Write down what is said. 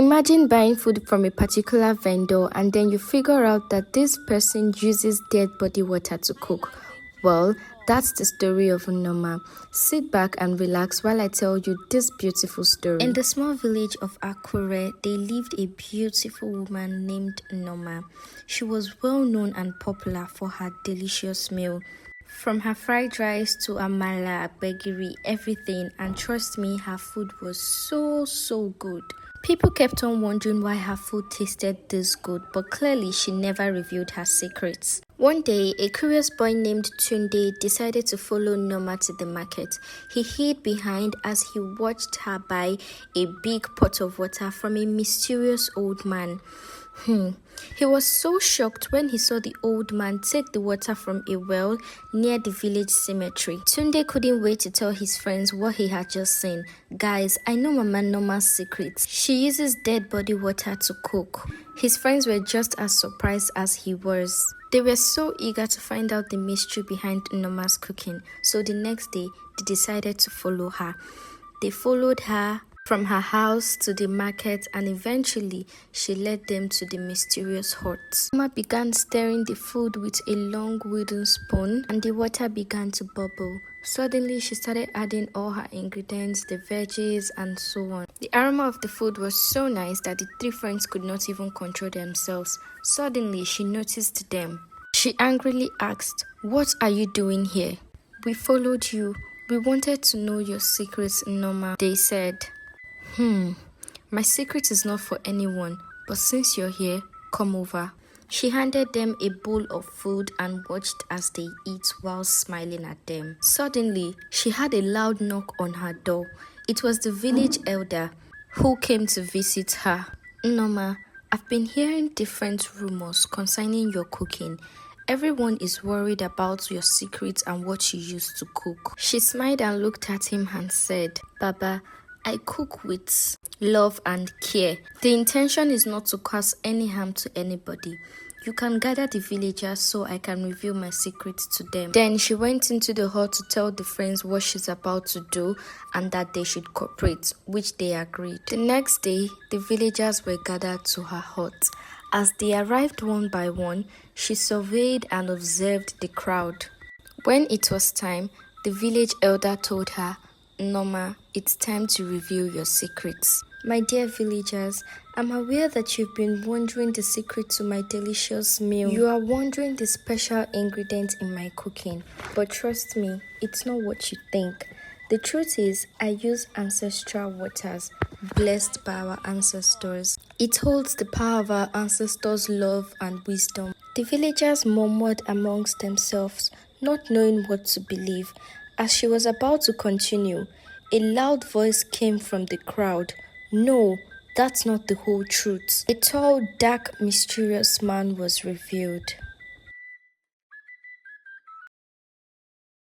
Imagine buying food from a particular vendor and then you figure out that this person uses dead body water to cook. Well, that's the story of Noma. Sit back and relax while I tell you this beautiful story. In the small village of Akure, there lived a beautiful woman named Noma. She was well known and popular for her delicious meal. From her fried rice to amala, gbegiri, everything, and trust me, her food was so good. People kept on wondering why her food tasted this good, but clearly she never revealed her secrets. One day, a curious boy named Tunde decided to follow Noma to the market. He hid behind as he watched her buy a big pot of water from a mysterious old man. He was so shocked when he saw the old man take the water from a well near the village cemetery. Tunde couldn't wait to tell his friends what he had just seen. Guys, I know Mama Noma's secrets. She uses dead body water to cook. His friends were just as surprised as he was. They were so eager to find out the mystery behind Noma's cooking, so the next day they decided to follow her. They followed her from her house to the market, and eventually she led them to the mysterious hut. Noma began stirring the food with a long wooden spoon and the water began to bubble. Suddenly she started adding all her ingredients, the veggies and so on. The aroma of the food was so nice that the three friends could not even control themselves. Suddenly she noticed them. She angrily asked, "What are you doing here?" "We followed you. We wanted to know your secrets, Noma," they said. My secret is not for anyone, but since you're here, come over." She handed them a bowl of food and watched as they eat while smiling at them. Suddenly, she had a loud knock on her door. It was the village elder who came to visit her. "Noma, I've been hearing different rumors concerning your cooking. Everyone is worried about your secrets and what you used to cook." She smiled and looked at him and said, "Baba, I cook with love and care. The intention is not to cause any harm to anybody. You can gather the villagers so I can reveal my secrets to them." Then she went into the hut to tell the friends what she's about to do and that they should cooperate, which they agreed. The next day, the villagers were gathered to her hut. As they arrived one by one, she surveyed and observed the crowd. When it was time, the village elder told her, "Noma, it's time to reveal your secrets." "My dear villagers, I'm aware that you've been wondering the secret to my delicious meal. You are wondering the special ingredient in my cooking, but trust me, it's not what you think. The truth is, I use ancestral waters, blessed by our ancestors. It holds the power of our ancestors' love and wisdom." The villagers murmured amongst themselves, not knowing what to believe. As she was about to continue, a loud voice came from the crowd. "No, that's not the whole truth." A tall, dark, mysterious man was revealed.